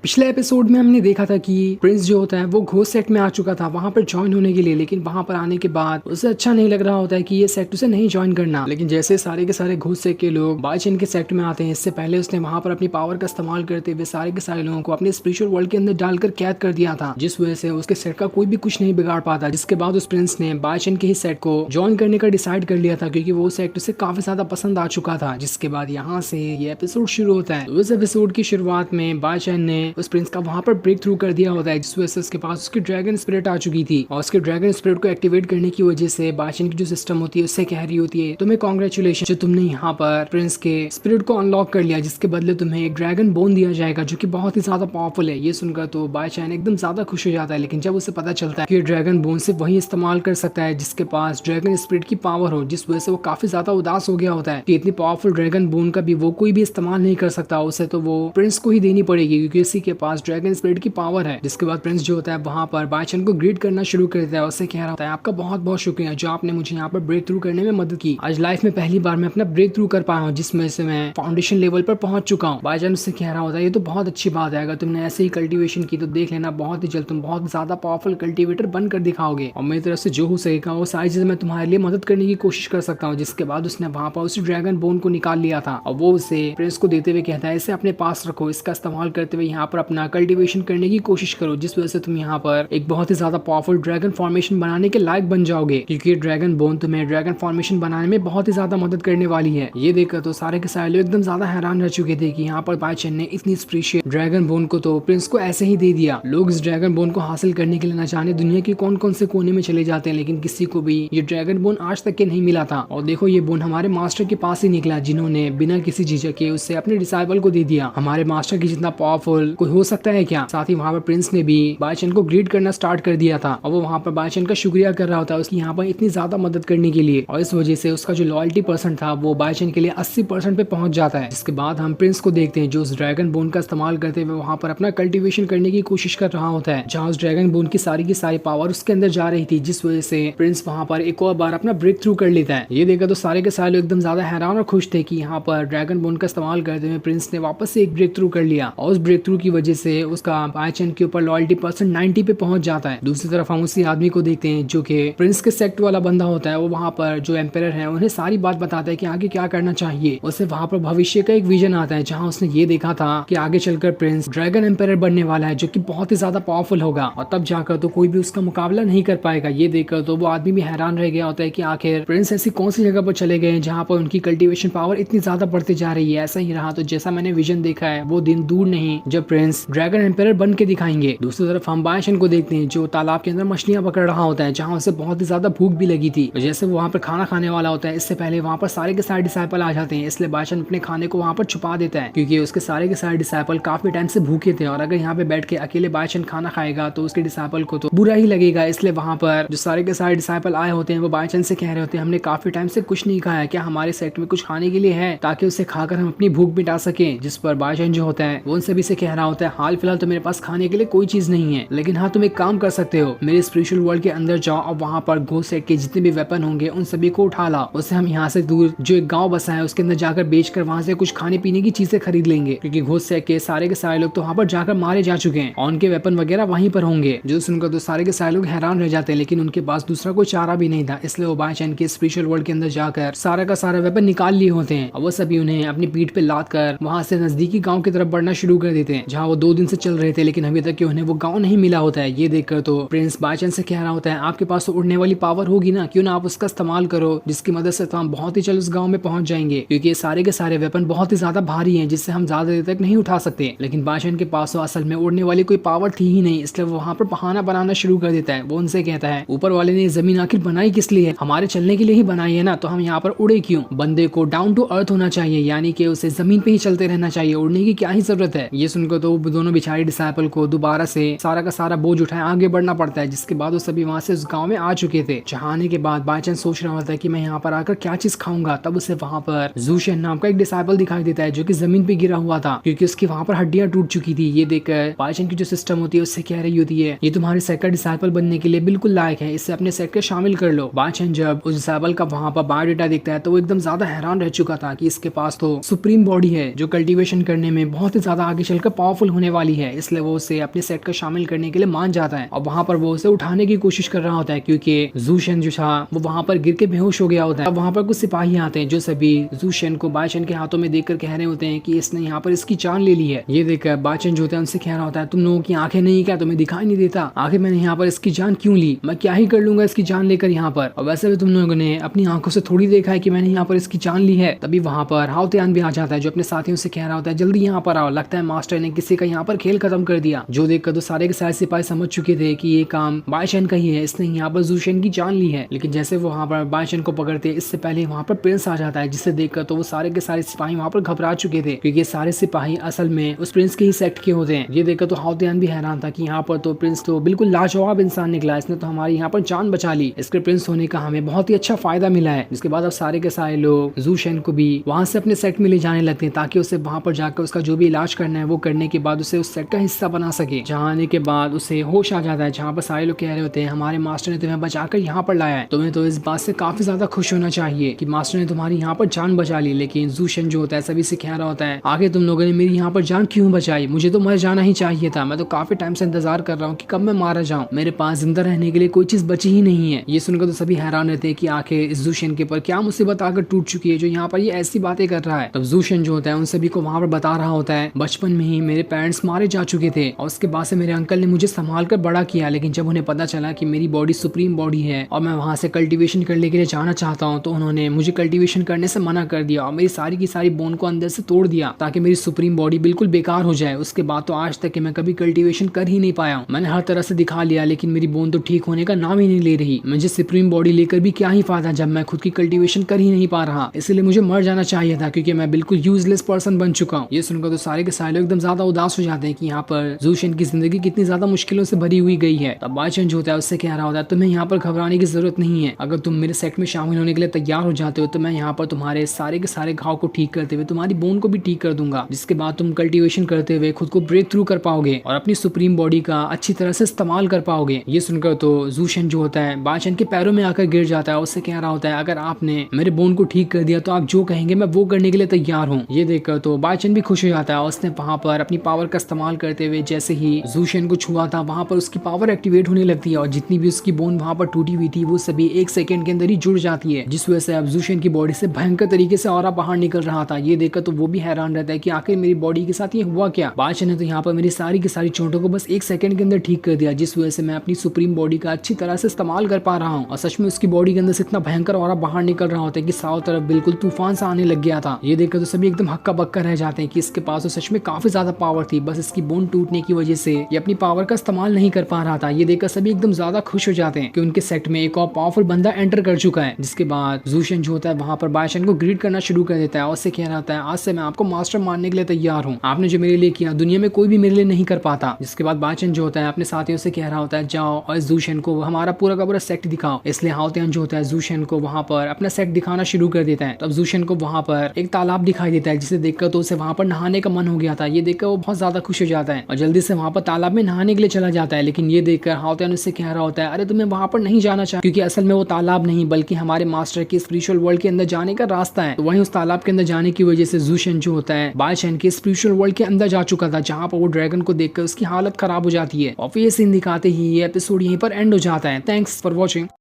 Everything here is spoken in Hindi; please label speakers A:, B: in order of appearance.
A: पिछले एपिसोड में हमने देखा था कि प्रिंस जो होता है वो घोस्ट सेट में आ चुका था वहां पर ज्वाइन होने के लिए, लेकिन वहां पर आने के बाद उसे अच्छा नहीं लग रहा होता है कि ये सेट उसे नहीं ज्वाइन करना। लेकिन जैसे सारे के सारे घोस्ट सेट के लोग बाईचेन के सेट में आते हैं, इससे पहले उसने वहां पर अपनी पावर का इस्तेमाल करते हुए सारे के सारे लोगों को अपने स्पिरिचुअल वर्ल्ड के अंदर डालकर कैद कर दिया था, जिस वजह से उसके सेट का कोई भी कुछ नहीं बिगाड़ पाता। जिसके बाद उस प्रिंस ने बाईचेन के ही सेट को ज्वाइन करने का डिसाइड कर लिया था, क्योंकि वो सेट उसे काफी ज्यादा पसंद आ चुका था। जिसके बाद यहाँ से ये एपिसोड शुरू होता है। उस एपिसोड की शुरुआत में बाईचेन ने उस प्रिंस का वहां पर ब्रेक थ्रू कर दिया होता है, जिस वजह से उसके पास उसकी ड्रैगन स्पिरिट आ चुकी थी। और उसके ड्रैगन स्पिरिट को एक्टिवेट करने की वजह से बाईचेन की जो सिस्टम होती है उससे कह रही होती है, तुम्हें कॉन्ग्रेचुलेशन जो तुमने यहाँ पर प्रिंस के स्पिरिट को अनलॉक कर लिया, जिसके बदले तुम्हें एक ड्रैगन बोन दिया जाएगा जो कि बहुत ही ज्यादा पावरफुल है। ये सुनकर तो बाईचेन एकदम ज्यादा खुश हो जाता है, लेकिन जब उसे पता चलता है कि ड्रैगन बोन सिर्फ वही इस्तेमाल कर सकता है जिसके पास ड्रैगन स्पिरिट की पावर हो, जिस वजह से वो काफी ज्यादा उदास हो गया होता है कि इतनी पावरफुल ड्रैगन बोन का भी वो कोई भी इस्तेमाल नहीं कर सकता, उसे तो वो प्रिंस को ही देनी पड़ेगी क्योंकि उसी के पास ड्रैगन स्पिरिट की पावर है। जिसके बाद प्रिंस जो होता है वहां पर बाईचेन को ग्रीट करना शुरू कर देता है, उससे कह रहा होता है आपका बहुत बहुत शुक्रिया जो आपने मुझे यहाँ पर ब्रेक थ्रू करने में मदद की। आज लाइफ में पहली बार मैं अपना ब्रेक थ्रू कर पाया हूँ, जिसमें से मैं फाउंडेशन लेवल पर पहुंच चुका हूँ। बाईचेन उससे कह रहा होता है ये तो बहुत अच्छी बात है, अगर तुमने ऐसे ही कल्टीवेशन की तो देख लेना बहुत ही जल्द तुम बहुत ज्यादा पावरफुल कल्टीवेटर बनकर दिखाओगे, और मेरी तरफ से जो हो सकेगा वो सारी चीजें मैं तुम्हारे लिए मदद करने की कोशिश कर सकता हूँ। जिसके बाद उसने वहां पर उस ड्रैगन बोन को निकाल लिया था और वो उसे प्रिंस को देते हुए कहता है इसे अपने पास रखो, इसका इस्तेमाल करते हुए यहाँ पर अपना कल्टीवेशन करने की कोशिश करो, जिस वजह से तुम यहाँ पर एक बहुत ही ज्यादा पावरफुल ड्रैगन फॉर्मेशन बनाने के लायक बन जाओगे, क्योंकि ड्रैगन बोन तुम्हें ड्रैगन फॉर्मेशन बनाने में बहुत ही ज्यादा मदद करने वाली है। ये देखकर तो सारे के सारे लोग एकदम ज्यादा हैरान रह चुके थे कि यहाँ पर बाईचेन ने इतनी स्पेशल ड्रैगन बोन को तो प्रिंस को ऐसे ही दे दिया। लोग इस ड्रैगन बोन को हासिल करने के लिए न जाने दुनिया के कौन कौन से कोने में चले जाते हैं, लेकिन किसी को भी ये ड्रैगन बोन आज तक के नहीं मिला था। और देखो ये बोन हमारे मास्टर के पास ही निकला, जिन्होंने बिना किसी झिझक के उससे अपने डिसाइबल को दे दिया। हमारे मास्टर की जितना पावरफुल कोई हो सकता है क्या। साथ ही वहाँ पर प्रिंस ने भी बाईचेन को ग्रीट करना स्टार्ट कर दिया था और वो वहाँ पर बाईचेन का शुक्रिया कर रहा होता है उसकी यहाँ पर इतनी ज्यादा मदद करने के लिए, और इस वजह से उसका जो लॉयल्टी परसेंट था वो बाईचेन के लिए 80% पे पहुंच जाता है। जिसके बाद हम प्रिंस को देखते हैं जो उस ड्रैगन बोन का इस्तेमाल करते हुए वहाँ पर अपना कल्टीवेशन करने की कोशिश कर रहा होता है, जहाँ उस ड्रैगन बोन की सारी पावर उसके अंदर जा रही थी, जिस वजह से प्रिंस वहाँ पर एक और बार अपना ब्रेक थ्रू कर लेता है। ये देखा तो सारे के सारे लोग एकदम ज्यादा हैरान और खुश थे कि यहाँ पर ड्रैगन बोन का इस्तेमाल करते हुए प्रिंस ने वापस से एक ब्रेक थ्रू कर लिया, और उस ब्रेक थ्रू की वजह से उसका बाईचेन के ऊपर लॉयल्टी परसेंट 90 पे पहुंच जाता है। दूसरी तरफ हम उसी आदमी को देखते हैं जो कि प्रिंस के सेक्ट वाला बंदा होता है, वो वहाँ पर जो एम्पायर है उन्हें सारी बात बताता है कि आगे क्या करना चाहिए। उसे वहाँ पर भविष्य का एक विजन आता है, जहाँ उसने ये देखा था कि आगे चलकर प्रिंस ड्रैगन एम्पायर बनने वाला है जो कि बहुत ही ज्यादा पावरफुल होगा, और तब जाकर तो कोई भी उसका मुकाबला नहीं कर पाएगा। ये देखकर तो वो आदमी भी हैरान रह गया होता है कि आखिर प्रिंस ऐसी कौन सी जगह पर चले गए जहाँ पर उनकी कल्टीवेशन पावर इतनी ज्यादा बढ़ती जा रही है। ऐसा ही रहा तो जैसा मैंने विजन देखा है वो दिन दूर नहीं जब प्रिंस ड्रैगन एम्पायर बन के दिखाएंगे। दूसरी तरफ हम बाईचेन को देखते हैं जो तालाब के अंदर मछलियां पकड़ रहा होता है, जहाँ उसे बहुत ही ज्यादा भूख भी लगी थी। जैसे वो वहाँ पर खाना खाने वाला होता है, इससे पहले वहाँ पर सारे के सारे डिसाइपल आ जाते हैं, इसलिए बाईचेन अपने खाने को वहाँ पर छुपा देता है क्योंकि उसके सारे के सारे डिसाइपल काफी टाइम से भूखे थे, और अगर यहाँ पे बैठ के अकेले बाईचेन खाना खाएगा तो उसके डिसाइपल को तो बुरा ही लगेगा। इसलिए वहाँ पर जो सारे के सारे डिसाइपल आए होते हैं वो बाईचेन से कह रहे होते हैं हमने काफी टाइम से कुछ नहीं खाया, क्या हमारे सेट में कुछ खाने के लिए है ताकि उसे खाकर हम अपनी भूख मिटा सके। जिस पर बाईचेन जो होता है वो उनसे भी से कह रहा होता है हाल फिलहाल तो मेरे पास खाने के लिए कोई चीज नहीं है, लेकिन हाँ तुम एक काम कर सकते हो, मेरे स्पिरिचुअल वर्ल्ड के अंदर जाओ और वहाँ पर घोस्ट सेट के जितने भी वेपन होंगे उन सभी को उठा ला, उससे हम यहाँ से दूर जो एक गाँव बसा है उसके अंदर जाकर बेचकर वहाँ से कुछ खाने पीने की चीजें खरीद लेंगे, क्योंकि घोस्ट सेट के सारे लोग तो वहाँ पर जाकर मारे जा चुके हैं और उनके वेपन वगैरह वहीं पर होंगे। जो सुनकर तो सारे के सारे लोग हैरान रह जाते हैं, लेकिन उनके पास दूसरा कोई चारा भी नहीं था, इसलिए वो बाईचेन के स्पिरिचुअल वर्ल्ड के अंदर जाकर सारा का सारा वेपन निकाल लिए होते हैं और वो सभी उन्हें अपनी पीठ पे लाद कर वहाँ से नजदीकी गाँव की तरफ बढ़ना शुरू कर देते हैं, जहाँ वो 2 दिन से चल रहे थे, लेकिन अभी तक उन्हें वो गाँव नहीं मिला होता है। ये देखकर तो प्रिंस बाईचेन से कह रहा होता है आपके पास तो उड़ने वाली पावर होगी ना, क्यों ना आप उसका इस्तेमाल करो, जिसकी मदद से तो हम बहुत ही जल्द उस गाँव में पहुंच जाएंगे, क्योंकि ये सारे के सारे वेपन बहुत ही ज्यादा भारी हैं जिससे हम ज्यादा देर तक नहीं उठा सकते। लेकिन बाईचेन के पास तो असल में उड़ने वाली कोई पावर थी ही नहीं, इसलिए वो वहाँ पर बहाना बनाना शुरू कर देता है। वो उनसे कहता है ऊपर वाले ने जमीन आखिर बनाई किस लिए है, हमारे चलने के लिए ही बनाई है ना, तो हम यहाँ पर उड़े क्यों। बंदे को डाउन टू अर्थ होना चाहिए, यानी कि उसे जमीन पे ही चलते रहना चाहिए, उड़ने की क्या ही जरूरत है। ये सुनकर तो दोनों बेचारे डिसाइपल को दोबारा से सारा का सारा बोझ उठाए आगे बढ़ना पड़ता है। जिसके बाद वो सभी वहाँ से उस गाँव में आ चुके थे। जहाँ आने के बाद बाईचेन सोच रहा होता है कि मैं यहाँ पर आकर क्या चीज खाऊंगा, तब उसे वहाँ पर जूशेन नाम का एक डिसाइपल दिखाई देता है जो कि जमीन पे गिरा हुआ था, क्योंकि उसकी वहाँ पर हड्डियां टूट चुकी थी। ये देखकर बाईचेन की जो सिस्टम होती है उससे कह रही होती है ये तुम्हारे सेट का डिसाइपल बनने के लिए बिल्कुल लायक है, इससे अपने सेट के शामिल कर लो। बाईचेन जब उस डिसाइपल का वहाँ पर बायोडाटा देखता है तो वो एकदम ज्यादा हैरान रह चुका था कि इसके पास तो सुप्रीम बॉडी है जो कल्टीवेशन करने में बहुत ही ज्यादा आगे चलकर पावरफुल पावरफुल होने वाली है, इसलिए वो उसे अपने सेट का शामिल करने के लिए मान जाता है और वहाँ पर वो उसे उठाने की कोशिश कर रहा होता है क्योंकि जूशन जो था वो वहाँ पर गिर के बेहोश हो गया होता है। अब वहाँ पर कुछ सिपाही आते हैं जो सभी जूशन को बाइचेन के हाथों में देखकर कह रहे होते हैं कि इसने यहाँ पर इसकी जान ले ली है। ये देखकर बाइचेन जो होता है उनसे कह रहा होता है तुम लोगों की आंखें नहीं, क्या तुम्हें दिखाई नहीं देता? आखिर मैंने यहाँ पर इसकी जान क्यों ली? मैं क्या ही कर लूंगा इसकी जान लेकर यहाँ पर, और वैसे भी तुम लोगों ने अपनी आंखों से थोड़ी देखा है कि मैंने यहाँ पर इसकी जान ली है। तभी वहाँ पर हाओ त्यान भी आ जाता है जो अपने साथियों से कह रहा होता है जल्दी यहाँ पर आओ, लगता है मास्टर ने किसी का यहाँ पर खेल खत्म कर दिया। जो देखकर तो सारे के सारे सिपाही समझ चुके थे कि ये काम बाइचेन का ही है, इसने यहाँ पर जूशन की जान ली है। लेकिन जैसे वो वहाँ पर बाइचेन को पकड़ते इससे पहले वहाँ पर प्रिंस आ जाता है, जिसे देखकर तो वो सारे के सारे सिपाही वहाँ पर घबरा चुके थे क्योंकि सारे सिपाही असल में उस प्रिंस के ही सेक्ट के होते हैं। ये देखकर तो हाओ त्यान भी हैरान था कि यहाँ पर तो प्रिंस तो बिल्कुल लाजवाब इंसान निकला, इसने तो हमारी यहाँ पर जान बचा ली, इसके प्रिंस होने का हमें बहुत ही अच्छा फायदा मिला है। जिसके बाद अब सारे के सारे लोग जूशन को भी वहाँ से अपने सेट में ले जाने लगते हैं ताकि उसे वहाँ पर जाकर उसका जो भी इलाज करना है वो करने के बाद उसे उस सेट का हिस्सा बना सके। जहाँ आने के बाद उसे होश आ जाता है, जहाँ पर सारे लोग कह रहे होते हैं हमारे मास्टर ने तुम्हें बचाकर यहाँ पर लाया है, तुम्हें तो इस बात से काफी ज्यादा खुश होना चाहिए कि मास्टर ने तुम्हारी यहाँ पर जान बचा ली। लेकिन जूशन जो होता है सभी से कह रहा होता है आगे तुम लोगों ने मेरी यहाँ पर जान क्यों बचाई? मुझे तो मर जाना ही चाहिए था, मैं तो काफी टाइम से इंतजार कर रहा हूँ कि कब मैं मारा जाऊँ, मेरे पास जिंदा रहने के लिए कोई चीज बची ही नहीं है। ये सुनकर तो सभी हैरान रहते हैं कि आखिर इस जूशन के ऊपर क्या मुसीबत आकर टूट चुकी है जो यहाँ पर ये ऐसी बातें कर रहा है। तब जूशन जो होता है उन सभी को वहाँ पर बता रहा होता है बचपन में ही मेरे पेरेंट्स मारे जा चुके थे और उसके बाद से मेरे अंकल ने मुझे संभाल कर बड़ा किया, लेकिन जब उन्हें पता चला कि मेरी बॉडी सुप्रीम बॉडी है और मैं वहाँ से कल्टीवेशन करने के लिए जाना चाहता हूँ तो उन्होंने मुझे कल्टीवेशन करने से मना कर दिया और मेरी सारी की सारी बोन को अंदर से तोड़ दिया ताकि मेरी सुप्रीम बॉडी बिल्कुल बेकार हो जाए। उसके बाद तो आज तक कि मैं कभी कल्टीवेशन कर ही नहीं पाया हूँ, मैंने हर तरह से दिखा लिया लेकिन मेरी बोन तो ठीक होने का नाम ही नहीं ले रही। मुझे सुप्रीम बॉडी लेकर भी क्या ही फायदा जब मैं खुद की कल्टीवेशन कर ही नहीं पा रहा, इसलिए मुझे मर जाना चाहिए था क्योंकि मैं बिल्कुल यूजलेस पर्सन बन चुका हूँ। ये सुनकर तो सारे के सारे लोग एकदम ज्यादा उदास हो जाते हैं कि यहाँ पर जूशन की जिंदगी कितनी ज्यादा मुश्किलों से भरी हुई गई है। तब बाइचेन जो होता है उससे कह रहा होता है तुम्हें यहाँ पर घबराने की जरूरत नहीं है, अगर तुम मेरे सेट में शामिल होने के लिए तैयार हो जाते हो तो मैं यहाँ पर तुम्हारे सारे के सारे घाव को ठीक करते हुए तुम्हारी बोन को भी ठीक कर दूंगा, जिसके बाद तुम कल्टीवेशन करते हुए खुद को ब्रेक थ्रू कर पाओगे और अपनी सुप्रीम बॉडी का अच्छी तरह से इस्तेमाल कर पाओगे। ये सुनकर तो जूशन जो होता है बाइचेन के पैरों में आकर गिर जाता है, उससे कह रहा होता है अगर आपने मेरे बोन को ठीक कर दिया तो आप जो कहेंगे मैं वो करने के लिए तैयार हूँ। ये देखकर तो बाइचेन भी खुश हो जाता है और उसने वहाँ पर अपनी पावर का इस्तेमाल करते हुए जैसे ही जूशन को छुआ था वहाँ पर उसकी पावर एक्टिवेट होने लगती है और जितनी भी उसकी बोन वहाँ पर टूटी हुई थी वो सभी 1 सेकंड के अंदर ही जुड़ जाती है, जिस वजह से अब जूशन की बॉडी से भयंकर तरीके से ऑरा बाहर निकल रहा था। ये देखकर तो वो भी हैरान रहता है कि आखिर मेरी बॉडी के साथ ये हुआ क्या। बाइचेन ने तो यहाँ पर मेरी सारी की सारी चोटों को बस 1 सेकंड के अंदर ठीक कर दिया, जिस वजह से मैं अपनी सुप्रीम बॉडी का अच्छी तरह से इस्तेमाल कर पा रहा हूँ। और सच में उसकी बॉडी के अंदर से इतना भयंकर ऑरा बाहर निकल रहा होता है कि चारों तरफ बिल्कुल तूफान सा आने लग गया था। ये देखकर तो सभी एकदम हक्का बक्का रह जाते हैं कि इसके पास तो सच में काफी ज्यादा पावर थी, बस इसकी बोन टूटने की वजह से ये अपनी पावर का इस्तेमाल नहीं कर पा रहा था। ये देखकर सभी एकदम ज्यादा खुश हो जाते हैं कि उनके सेट में एक और पावरफुल बंदा एंटर कर चुका है। जिसके बाद जूशन जो होता है वहाँ पर बाइचेन को ग्रीट करना शुरू कर देता है और उससे कह रहा होता है आज से मैं आपको मास्टर मानने के लिए तैयार हूँ, आपने जो मेरे लिए किया दुनिया में कोई भी मेरे लिए नहीं कर पाता। जिसके बाद बाइचेन जो होता है अपने साथियों से कह रहा होता है जाओ और जूशन को हमारा पूरा का पूरा सेट दिखाओ। इसलिए हाओ त्यान जो होता है जूशन को वहाँ पर अपना सेट दिखाना शुरू कर देता है। तब जूशन को वहाँ पर एक तालाब दिखाई देता है जिसे देखकर तो उसे वहाँ पर नहाने का मन हो गया था। ये देखकर वो बहुत ज्यादा खुश हो जाता है और जल्दी से वहाँ पर तालाब में नहाने के लिए चला जाता है। लेकिन ये देखकर हाओ त्यान उससे कह रहा होता है अरे तुम्हें वहाँ पर नहीं जाना चाहिए क्योंकि असल में वो तालाब नहीं बल्कि हमारे मास्टर के स्पिरिचुअल वर्ल्ड के अंदर जाने का रास्ता है। तो वहीं उस तालाब के अंदर जाने की वजह से जूशन जो होता है बाइचेन के स्पिरिचुअल वर्ल्ड के अंदर जा चुका था, जहाँ पर वो ड्रैगन को देखकर उसकी हालत खराब हो जाती है। और फिर ये सीन दिखाते ही ये एपिसोड यहीं पर एंड हो जाता है। Thanks for watching.